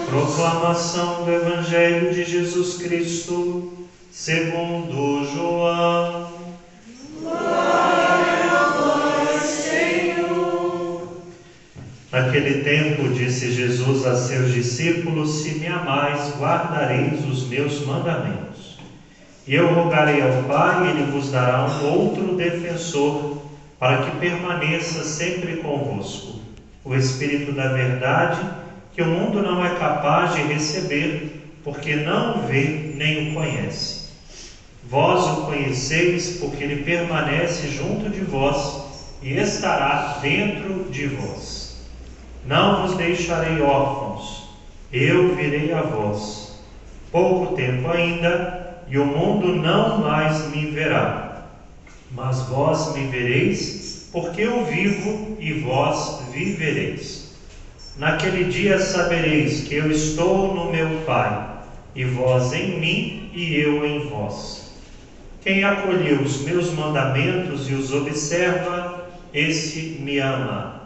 Proclamação do Evangelho de Jesus Cristo, segundo João. Glória a vós, Senhor. Naquele tempo disse Jesus a seus discípulos: se me amais, guardareis os meus mandamentos. E eu rogarei ao Pai, e Ele vos dará um outro defensor, para que permaneça sempre convosco, o Espírito da verdade, que o mundo não é capaz de receber, porque não o vê nem o conhece. Vós o conheceis, porque ele permanece junto de vós e estará dentro de vós. Não vos deixarei órfãos, eu virei a vós. Pouco tempo ainda, e o mundo não mais me verá. Mas vós me vereis, porque eu vivo e vós vivereis. Naquele dia sabereis que eu estou no meu Pai, e vós em mim e eu em vós. Quem acolheu os meus mandamentos e os observa, esse me ama.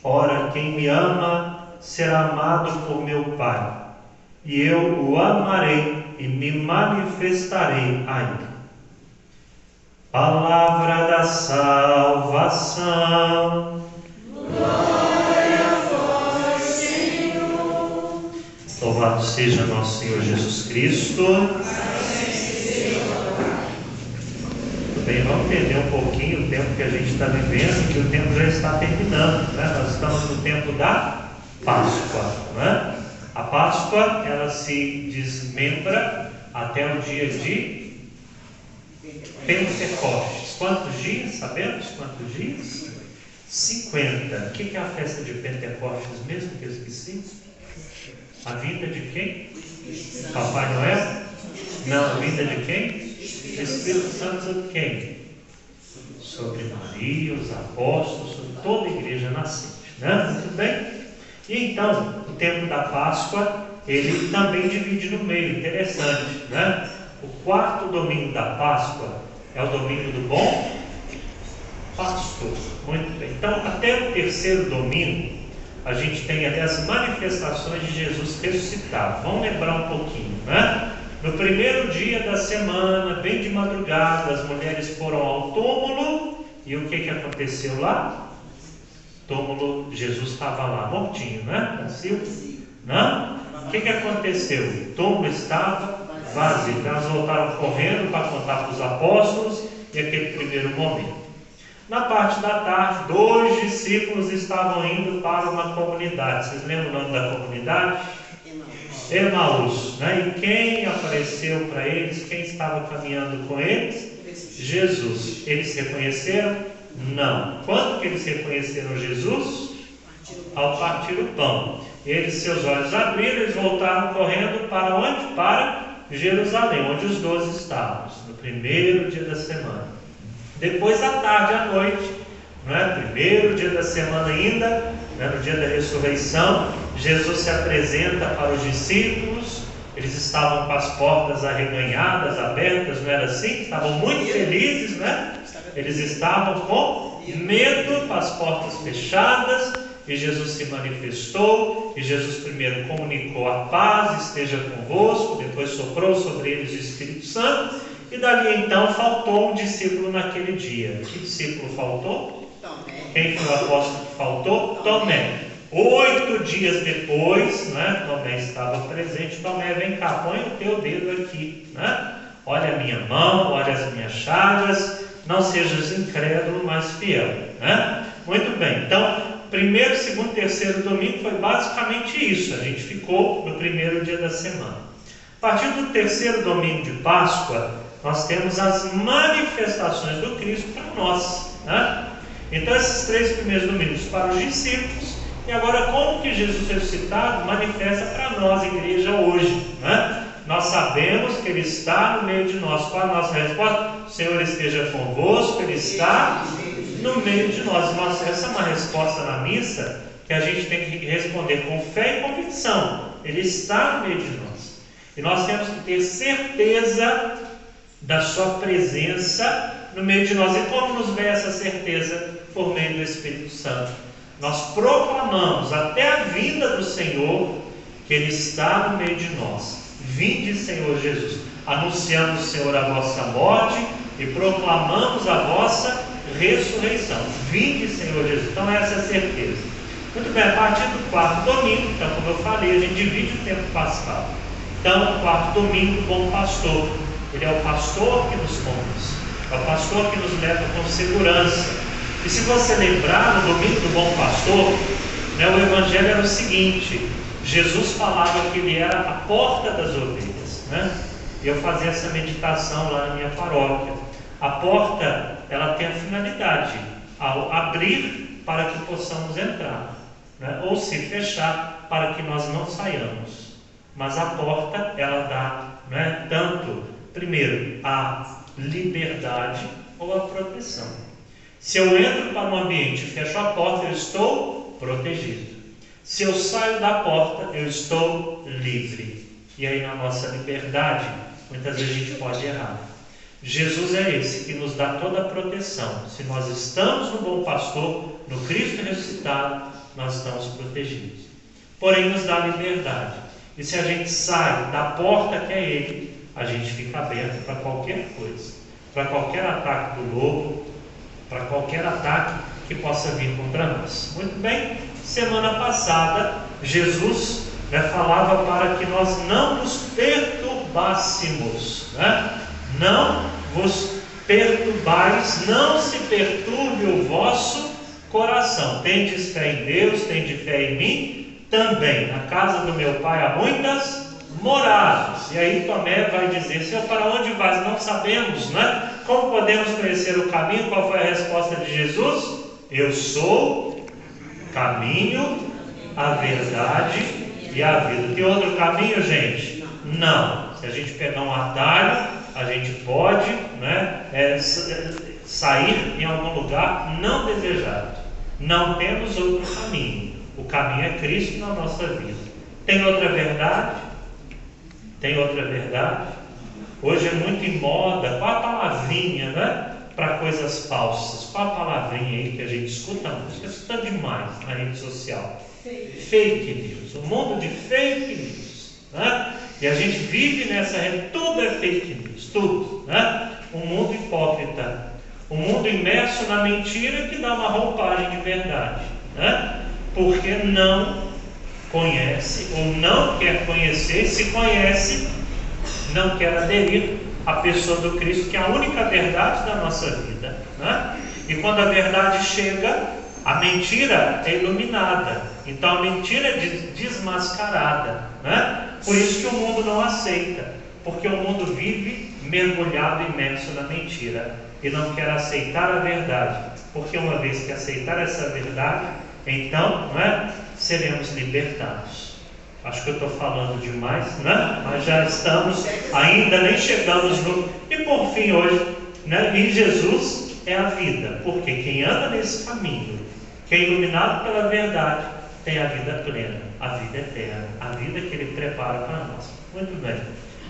Ora, quem me ama será amado por meu Pai, e eu o amarei e me manifestarei a ele. Palavra da salvação. Louvado seja nosso Senhor Jesus Cristo. Muito bem, vamos entender um pouquinho o tempo que a gente está vivendo, que o tempo já está terminando, né? Nós estamos no tempo da Páscoa, né? A Páscoa, ela se desmembra até o dia de Pentecostes. Quantos dias? Sabemos quantos dias? 50. O que é a festa de Pentecostes mesmo, que eu esqueci? A vinda de quem? Papai Noel? Não, a vinda de quem? Espírito Santo sobre quem? Sobre Maria, os apóstolos, sobre toda a igreja nascente, né? Muito bem? E então, o tempo da Páscoa, ele também divide no meio, interessante, né? O quarto domingo da Páscoa é o domingo do bom pastor. Muito bem. Então, até o terceiro domingo, a gente tem até as manifestações de Jesus ressuscitado. Vamos lembrar um pouquinho, né? No primeiro dia da semana, bem de madrugada, as mulheres foram ao túmulo. E o que aconteceu lá? Túmulo, Jesus estava lá, mortinho, né? Nasceu? Não? O que aconteceu? O túmulo estava vazio. Então elas voltaram correndo para contar para os apóstolos e aquele primeiro momento. Na parte da tarde, 2 discípulos estavam indo para uma comunidade. Vocês lembram o nome da comunidade? Emaús, né? E quem apareceu para eles? Quem estava caminhando com eles? Jesus. Eles reconheceram? Não. Quando que eles reconheceram Jesus? Ao partir o pão. Eles, seus olhos abriram, eles voltaram correndo para onde? Para Jerusalém, onde os 12 estavam, no primeiro dia da semana. Depois, à tarde, à noite, primeiro dia da semana ainda, no dia da ressurreição, Jesus se apresenta para os discípulos. Eles estavam com as portas arreganhadas, abertas, não era assim? Estavam muito felizes, né? Eles estavam com medo, com as portas fechadas, e Jesus se manifestou, e Jesus primeiro comunicou a paz, esteja convosco, depois soprou sobre eles o Espírito Santo, e dali então faltou um discípulo naquele dia. Que discípulo faltou? Tomé. Quem foi o apóstolo que faltou? Tomé. 8 dias depois, Tomé estava presente. Tomé, vem cá, põe o teu dedo aqui, Olha a minha mão, olha as minhas chagas, não sejas incrédulo, mas fiel. Né? Muito bem, então, primeiro, segundo, terceiro domingo foi basicamente isso. A gente ficou no primeiro dia da semana. A partir do terceiro domingo de Páscoa, nós temos as manifestações do Cristo para nós. Né? Então, esses 3 primeiros domingos para os discípulos, e agora como que Jesus ressuscitado manifesta para nós, igreja, hoje. Né? Nós sabemos que Ele está no meio de nós. Qual a nossa resposta? O Senhor esteja convosco, Ele está no meio de nós. Nossa, essa é uma resposta na missa que a gente tem que responder com fé e convicção. Ele está no meio de nós. E nós temos que ter certeza da sua presença no meio de nós. E como nos vem essa certeza? Por meio do Espírito Santo. Nós proclamamos até a vinda do Senhor que Ele está no meio de nós. Vinde, Senhor Jesus. Anunciamos, Senhor, a vossa morte e proclamamos a vossa ressurreição. Vinde, Senhor Jesus. Então essa é a certeza. Muito bem, a partir do 4º domingo, então, como eu falei, a gente divide o tempo pascal. Então, o 4º domingo, o bom pastor. Ele é o pastor que nos conduz. É o pastor que nos leva com segurança. E se você lembrar, no domingo do bom pastor, né, o evangelho era o seguinte: Jesus falava que Ele era a porta das ovelhas. Né? E eu fazia essa meditação lá na minha paróquia. A porta, ela tem a finalidade, ao abrir para que possamos entrar, né? Ou se fechar para que nós não saiamos. Mas a porta, ela dá, né, tanto, primeiro, a liberdade ou a proteção. Se eu entro para um ambiente e fecho a porta, eu estou protegido. Se eu saio da porta, eu estou livre. E aí, na nossa liberdade, muitas vezes a gente pode errar. Jesus é esse que nos dá toda a proteção. Se nós estamos no bom pastor, no Cristo ressuscitado, nós estamos protegidos. Porém, nos dá liberdade. E se a gente sai da porta que é Ele, a gente fica aberto para qualquer coisa. Para qualquer ataque do lobo, para qualquer ataque que possa vir contra nós. Muito bem, semana passada, Jesus, né, falava para que nós não nos perturbássemos. Né? Não vos perturbais, não se perturbe o vosso coração. Tendes fé em Deus, tendes fé em mim também. Na casa do meu Pai há muitas moradas. E aí Tomé vai dizer: Senhor, para onde vais? Não sabemos, né? Como podemos conhecer o caminho? Qual foi a resposta de Jesus? Eu sou o caminho, a verdade e a vida. Tem outro caminho, gente? Não. Se a gente pegar um atalho, a gente pode, né, sair em algum lugar não desejado. Não temos outro caminho. O caminho é Cristo na nossa vida. Tem outra verdade? Tem outra verdade? Hoje é muito em moda. Qual a palavrinha, né, para coisas falsas? Qual a palavrinha aí que a gente escuta muito? Escuta demais na rede social. Fake news. O mundo de fake news, né? E a gente vive nessa rede. Tudo é fake news, tudo, né? Um mundo hipócrita, um mundo imerso na mentira que dá uma roupagem de verdade, né? Porque não conhece ou não quer conhecer. Se conhece, não quer aderir à pessoa do Cristo, que é a única verdade da nossa vida, né? E quando a verdade chega, a mentira é iluminada. Então a mentira é desmascarada, né? Por isso que o mundo não aceita, porque o mundo vive mergulhado, imerso na mentira e não quer aceitar a verdade, porque uma vez que aceitar essa verdade, então, né, seremos libertados. Acho que eu estou falando demais, né? Mas já estamos, ainda nem chegamos no... E por fim hoje, né, em Jesus é a vida, porque quem anda nesse caminho, quem é iluminado pela verdade, tem a vida plena, a vida eterna, a vida que Ele prepara para nós. Muito bem.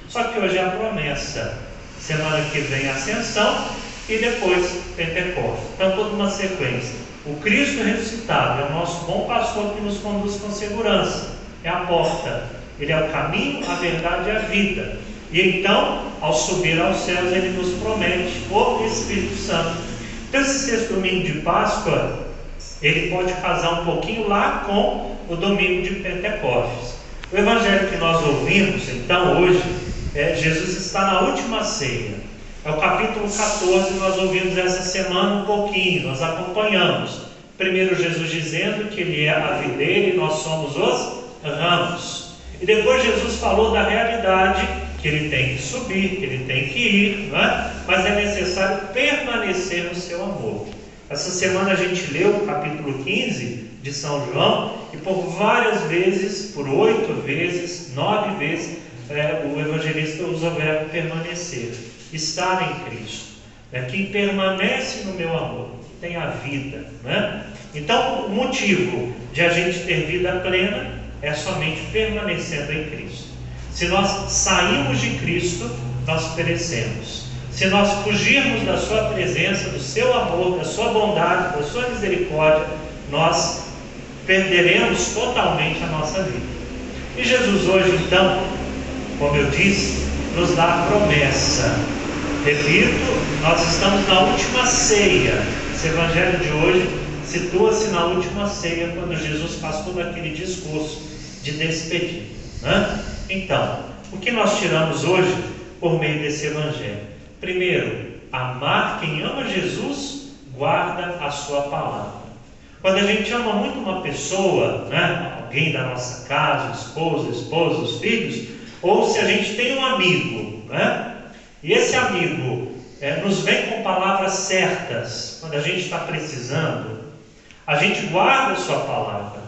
Só que hoje é a promessa. Semana que vem a ascensão e depois Pentecostes. Então, toda uma sequência. O Cristo ressuscitado é o nosso bom pastor que nos conduz com segurança. É a porta. Ele é o caminho, a verdade e a vida. E então, ao subir aos céus, Ele nos promete o Espírito Santo. Então, esse 6º domingo de Páscoa, ele pode casar um pouquinho lá com o domingo de Pentecostes. O evangelho que nós ouvimos, então, hoje, Jesus está na última ceia. É o capítulo 14, nós ouvimos essa semana um pouquinho, nós acompanhamos. Primeiro Jesus dizendo que Ele é a videira e nós somos os ramos. E depois Jesus falou da realidade que Ele tem que subir, que Ele tem que ir, não é? Mas é necessário permanecer no seu amor. Essa semana a gente leu o capítulo 15 de São João e por várias vezes, por 8 vezes, 9 vezes, o evangelista usa o verbo permanecer, estar em Cristo. Quem permanece no meu amor tem a vida, né? Então o motivo de a gente ter vida plena é somente permanecendo em Cristo. Se nós saímos de Cristo, nós perecemos. Se nós fugirmos da sua presença, do seu amor, da sua bondade, da sua misericórdia, nós perderemos totalmente a nossa vida. E Jesus hoje, então, como eu disse, nos dá a promessa. Repito, nós estamos na última ceia. Esse evangelho de hoje situa-se na última ceia, quando Jesus faz todo aquele discurso de despedida, né? Então, o que nós tiramos hoje por meio desse evangelho? Primeiro, amar quem ama Jesus, guarda a sua palavra. Quando a gente ama muito uma pessoa, né? Alguém da nossa casa, esposa, esposos, filhos, ou se a gente tem um amigo, né? E esse amigo nos vem com palavras certas, quando a gente está precisando, a gente guarda a sua palavra.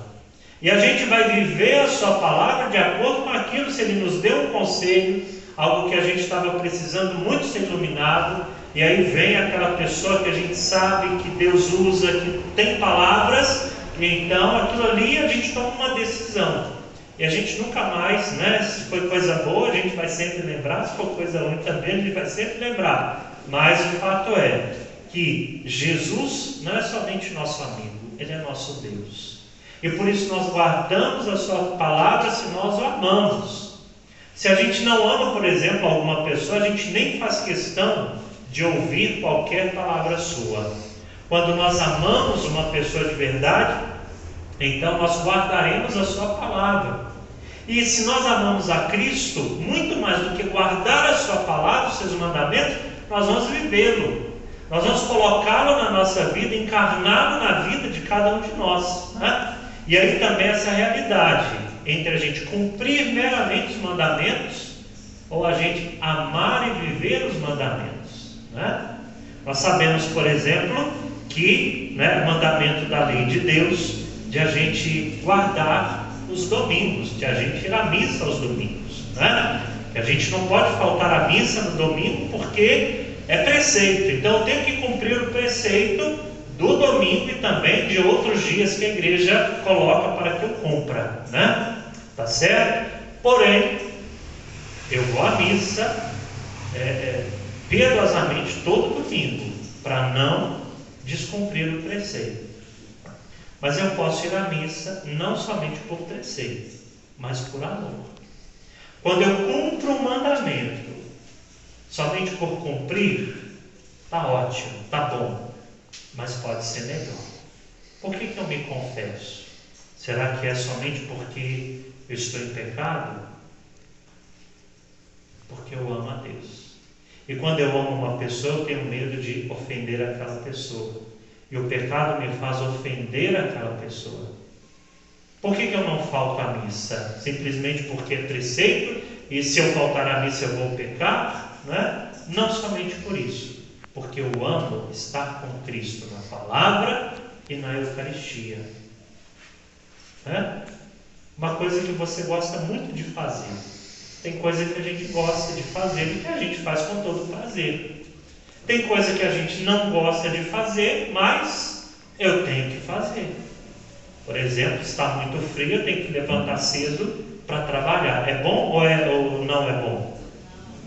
E a gente vai viver a sua palavra de acordo com aquilo, se ele nos deu um conselho, algo que a gente estava precisando muito ser iluminado, e aí vem aquela pessoa que a gente sabe que Deus usa, que tem palavras, e então aquilo ali a gente toma uma decisão. E a gente nunca mais, né? Se foi coisa boa, a gente vai sempre lembrar, se for coisa ruim também, a gente vai sempre lembrar. Mas o fato é que Jesus não é somente nosso amigo, Ele é nosso Deus. E por isso nós guardamos a sua palavra se nós o amamos. Se a gente não ama, por exemplo, alguma pessoa, a gente nem faz questão de ouvir qualquer palavra sua. Quando nós amamos uma pessoa de verdade, então nós guardaremos a sua palavra. E se nós amamos a Cristo, muito mais do que guardar a sua palavra, os seus mandamentos, nós vamos vivê-lo. Nós vamos colocá-lo na nossa vida, encarná-lo na vida de cada um de nós, né? E aí também essa realidade entre a gente cumprir meramente os mandamentos ou a gente amar e viver os mandamentos, né? Nós sabemos, por exemplo, que o mandamento da lei de Deus de a gente guardar os domingos, de a gente ir à missa aos domingos, né? Que a gente não pode faltar à missa no domingo porque é preceito. Então eu tenho que cumprir o preceito do domingo e também de outros dias que a igreja coloca para que eu cumpra, né? Tá certo? Porém, eu vou à missa piedosamente todo domingo para não descumprir o preceito. Mas eu posso ir à missa não somente por preceito, mas por amor. Quando eu cumpro um mandamento somente por cumprir, está ótimo, está bom, mas pode ser melhor. Por que eu me confesso? Será que é somente porque eu estou em pecado? Porque eu amo a Deus. E quando eu amo uma pessoa, eu tenho medo de ofender aquela pessoa. E o pecado me faz ofender aquela pessoa. Por que eu não falto à missa? Simplesmente porque é preceito, e se eu faltar à missa eu vou pecar? Né? Não somente por isso, porque eu amo estar com Cristo na palavra e na Eucaristia. Né? Uma coisa que você gosta muito de fazer. Tem coisa que a gente gosta de fazer e que a gente faz com todo prazer. Tem coisa que a gente não gosta de fazer, mas eu tenho que fazer. Por exemplo, está muito frio, eu tenho que levantar cedo para trabalhar. É bom ou não é bom?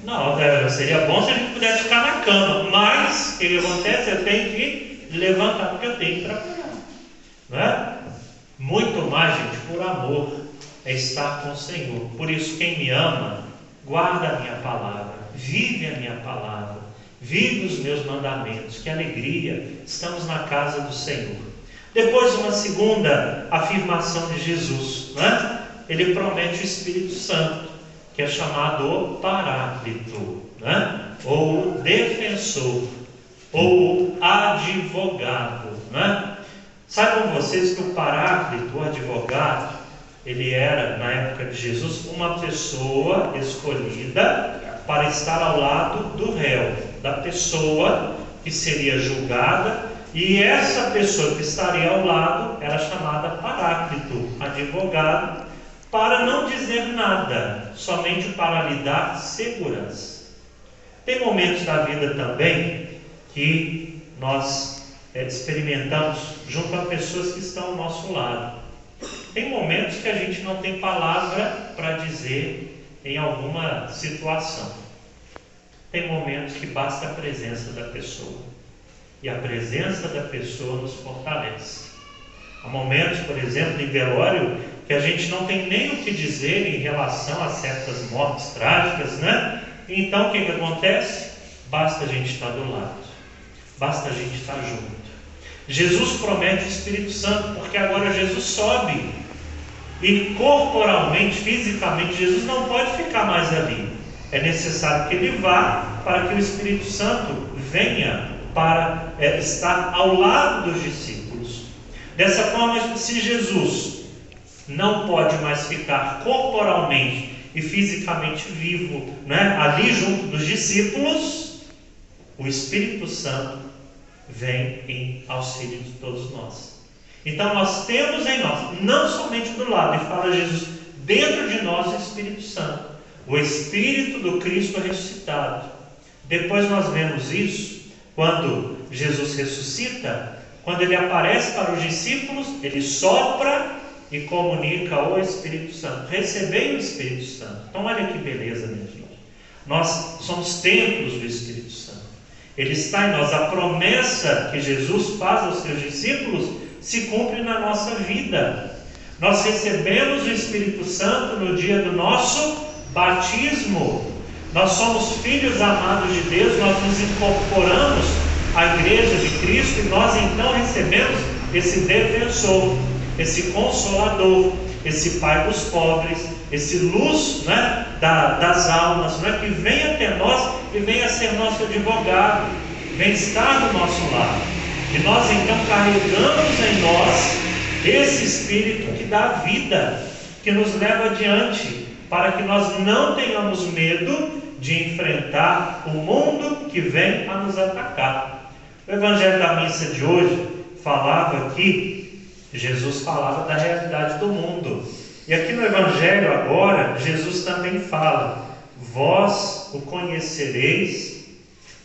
Não, seria bom se a gente pudesse ficar na cama. Mas o que acontece? Eu tenho que levantar porque eu tenho que trabalhar. Não é? Muito mais, gente, por amor, é estar com o Senhor. Por isso, quem me ama, guarda a minha palavra, vive a minha palavra, vive os meus mandamentos. Que alegria, estamos na casa do Senhor. Depois, uma segunda afirmação de Jesus, né? Ele promete o Espírito Santo, que é chamado o Paráclito, né? ou o defensor, ou o advogado, né? Saibam vocês que o paráclito, o advogado, ele era, na época de Jesus, uma pessoa escolhida para estar ao lado do réu, da pessoa que seria julgada, e essa pessoa que estaria ao lado era chamada paráclito, advogado, para não dizer nada, somente para lhe dar segurança. Tem momentos da vida também que nós experimentamos junto a pessoas que estão ao nosso lado. Tem momentos que a gente não tem palavra para dizer em alguma situação. Tem momentos que basta a presença da pessoa. E a presença da pessoa nos fortalece. Há momentos, por exemplo, em velório, que a gente não tem nem o que dizer em relação a certas mortes trágicas, né? Então, o que acontece? Basta a gente estar do lado. Basta a gente estar junto. Jesus promete o Espírito Santo, porque agora Jesus sobe. E corporalmente, fisicamente, Jesus não pode ficar mais ali. É necessário que ele vá para que o Espírito Santo venha para estar ao lado dos discípulos. Dessa forma, se Jesus não pode mais ficar corporalmente e fisicamente vivo, né, ali junto dos discípulos, o Espírito Santo vem em auxílio de todos nós. Então nós temos em nós, não somente do lado, e fala Jesus, dentro de nós o Espírito Santo, o Espírito do Cristo ressuscitado. Depois nós vemos isso quando Jesus ressuscita, quando ele aparece para os discípulos, ele sopra e comunica o Espírito Santo. Recebei o Espírito Santo. Então olha que beleza, minha gente. Nós somos templos do Espírito Santo. Ele está em nós. A promessa que Jesus faz aos seus discípulos se cumpre na nossa vida. Nós recebemos o Espírito Santo no dia do nosso batismo. Nós somos filhos amados de Deus, nós nos incorporamos à igreja de Cristo e nós então recebemos esse defensor, esse consolador, esse Pai dos pobres, esse luz, né, das almas, né, que vem até nós e vem a ser nosso advogado, vem estar do nosso lado. E nós então carregamos em nós esse Espírito que dá vida, que nos leva adiante, para que nós não tenhamos medo de enfrentar o mundo que vem a nos atacar. O Evangelho da missa de hoje falava que Jesus falava da realidade do mundo. E aqui no Evangelho agora, Jesus também fala: vós o conhecereis,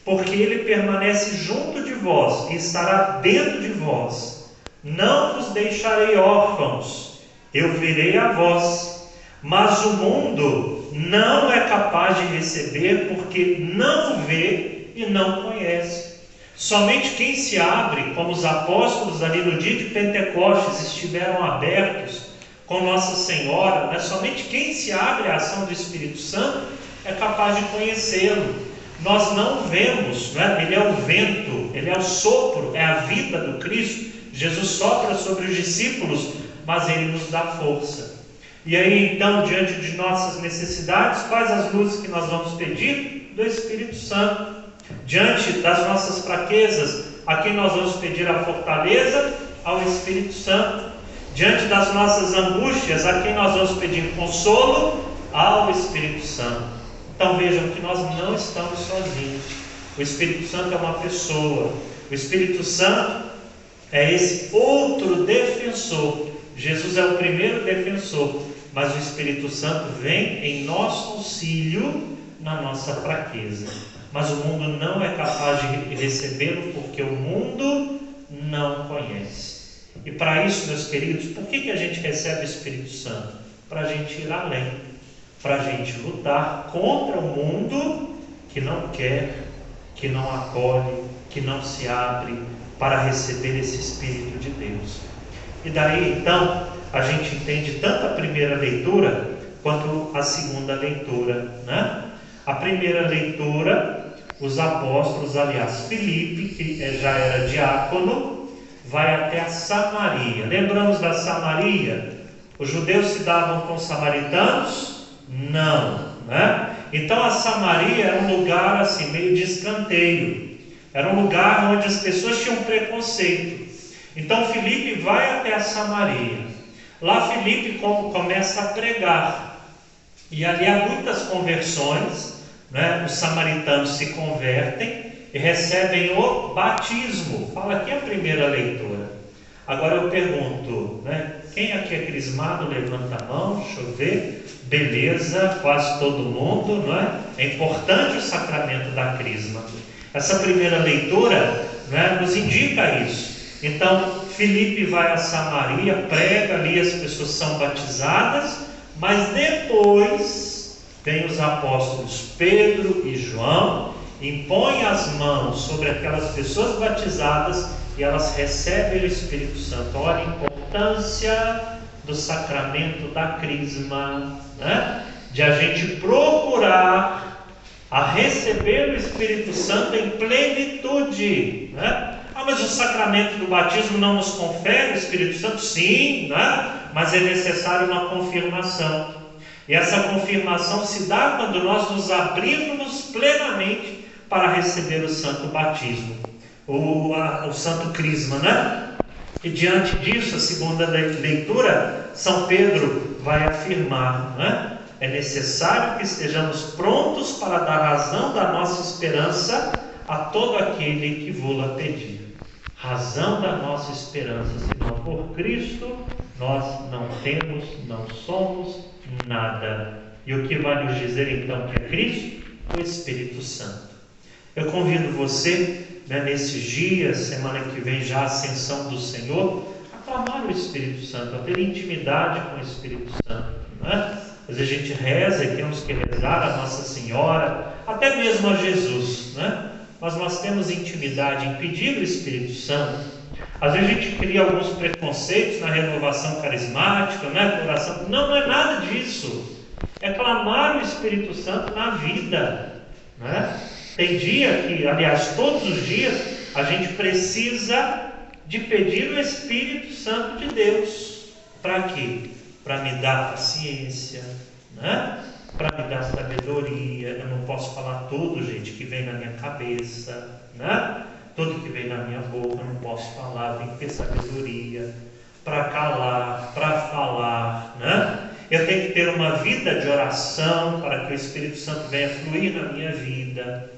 porque ele permanece junto de vós e estará dentro de vós. Não vos deixarei órfãos, eu virei a vós. Mas o mundo não é capaz de receber, porque não vê e não conhece. Somente quem se abre, como os apóstolos ali no dia de Pentecostes estiveram abertos com Nossa Senhora, né? Somente quem se abre à ação do Espírito Santo é capaz de conhecê-lo. Nós não vemos, né? Ele é o vento, ele é o sopro, é a vida do Cristo. Jesus sopra sobre os discípulos, mas ele nos dá força. E aí então, diante de nossas necessidades, quais as luzes que nós vamos pedir? Do Espírito Santo. Diante das nossas fraquezas, a quem nós vamos pedir a fortaleza? Ao Espírito Santo. Diante das nossas angústias, a quem nós vamos pedir consolo? Ao Espírito Santo. Então vejam que nós não estamos sozinhos. O Espírito Santo é uma pessoa. O Espírito Santo é esse outro defensor. Jesus é o primeiro defensor, mas o Espírito Santo vem em nosso auxílio na nossa fraqueza. Mas o mundo não é capaz de recebê-lo, porque o mundo não conhece. E para isso, meus queridos, por que a gente recebe o Espírito Santo? Para a gente ir além, para a gente lutar contra o mundo que não quer, que não acolhe, que não se abre para receber esse Espírito de Deus. E daí então a gente entende tanto a primeira leitura quanto a segunda leitura, né? A primeira leitura, os apóstolos, aliás, Filipe, que já era diácono, vai até a Samaria. Lembramos da Samaria? Os judeus se davam com os samaritanos? Não, né? Então a Samaria era um lugar assim, meio de escanteio. Era um lugar onde as pessoas tinham preconceito. Então Filipe vai até a Samaria. Lá Filipe começa a pregar. E ali há muitas conversões, né? Os samaritanos se convertem e recebem o batismo. Fala aqui a primeira leitura. Agora eu pergunto, né? Quem aqui é crismado? Levanta a mão, deixa eu ver. Beleza, quase todo mundo, não é? É importante o sacramento da crisma. Essa primeira leitura, né, nos indica isso. Então, Filipe vai a Samaria, prega ali, as pessoas são batizadas, mas depois vem os apóstolos Pedro e João, impõem as mãos sobre aquelas pessoas batizadas e elas recebem o Espírito Santo. Olha a importância do sacramento da crisma, né? De a gente procurar a receber o Espírito Santo em plenitude, né? Mas o sacramento do batismo não nos confere o Espírito Santo? Sim, né? Mas é necessário uma confirmação. E essa confirmação se dá quando nós nos abrimos plenamente para receber o santo batismo, o santo crisma, né? E diante disso, a segunda leitura, São Pedro vai afirmar, né? É necessário que estejamos prontos para dar razão da nossa esperança a todo aquele que vô-la pedir. Razão da nossa esperança, senão por Cristo nós não temos, não somos nada. E o que vai nos dizer então que é Cristo? O Espírito Santo. Eu convido você, né, nesses dias, semana que vem já a ascensão do Senhor, a clamar o Espírito Santo, a ter intimidade com o Espírito Santo, né? Às vezes a gente reza e temos que rezar a Nossa Senhora, até mesmo a Jesus, né? Mas nós temos intimidade em pedir o Espírito Santo. Às vezes a gente cria alguns preconceitos na renovação carismática, né? Oração. Não é nada disso. É clamar o Espírito Santo na vida, né? Tem dia que, aliás, todos os dias, a gente precisa de pedir o Espírito Santo de Deus. Para quê? Para me dar paciência, né? Para me dar sabedoria. Eu não posso falar tudo, gente, que vem na minha cabeça, né? Tudo que vem na minha boca, eu não posso falar. Tem que ter sabedoria para calar, para falar, né? Eu tenho que ter uma vida de oração para que o Espírito Santo venha fluir na minha vida.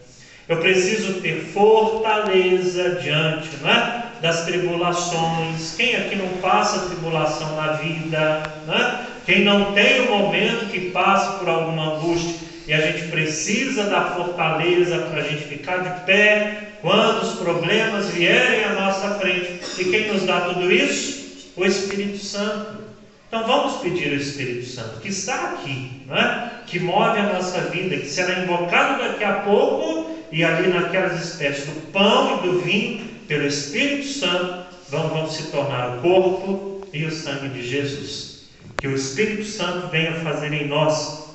Eu preciso ter fortaleza diante, né, das tribulações. Quem aqui não passa tribulação na vida, né? Quem não tem um momento que passe por alguma angústia, e a gente precisa da fortaleza para a gente ficar de pé quando os problemas vierem à nossa frente. E quem nos dá tudo isso? O Espírito Santo. Então vamos pedir o Espírito Santo, que está aqui, né? Que move a nossa vida, que será invocado daqui a pouco, e ali naquelas espécies do pão e do vinho, pelo Espírito Santo, vão se tornar o corpo e o sangue de Jesus. Que o Espírito Santo venha fazer em nós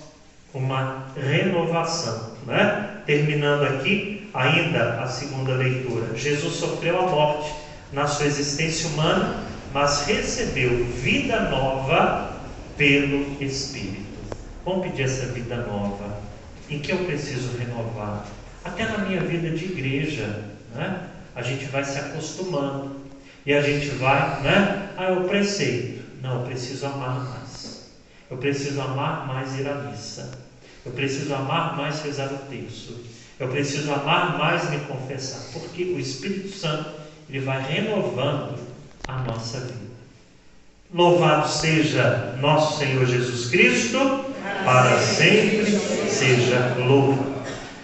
uma renovação, né? Terminando aqui ainda a segunda leitura. Jesus sofreu a morte na sua existência humana, mas recebeu vida nova pelo Espírito. Vamos pedir essa vida nova. Em que eu preciso renovar? Até na minha vida de igreja, né? A gente vai se acostumando e a gente vai, né? Eu preceito. Não, eu preciso amar mais. Eu preciso amar mais ir à missa. Eu preciso amar mais rezar o terço. Eu preciso amar mais me confessar. Porque o Espírito Santo, ele vai renovando a nossa vida. Louvado seja nosso Senhor Jesus Cristo, para sempre seja louvado.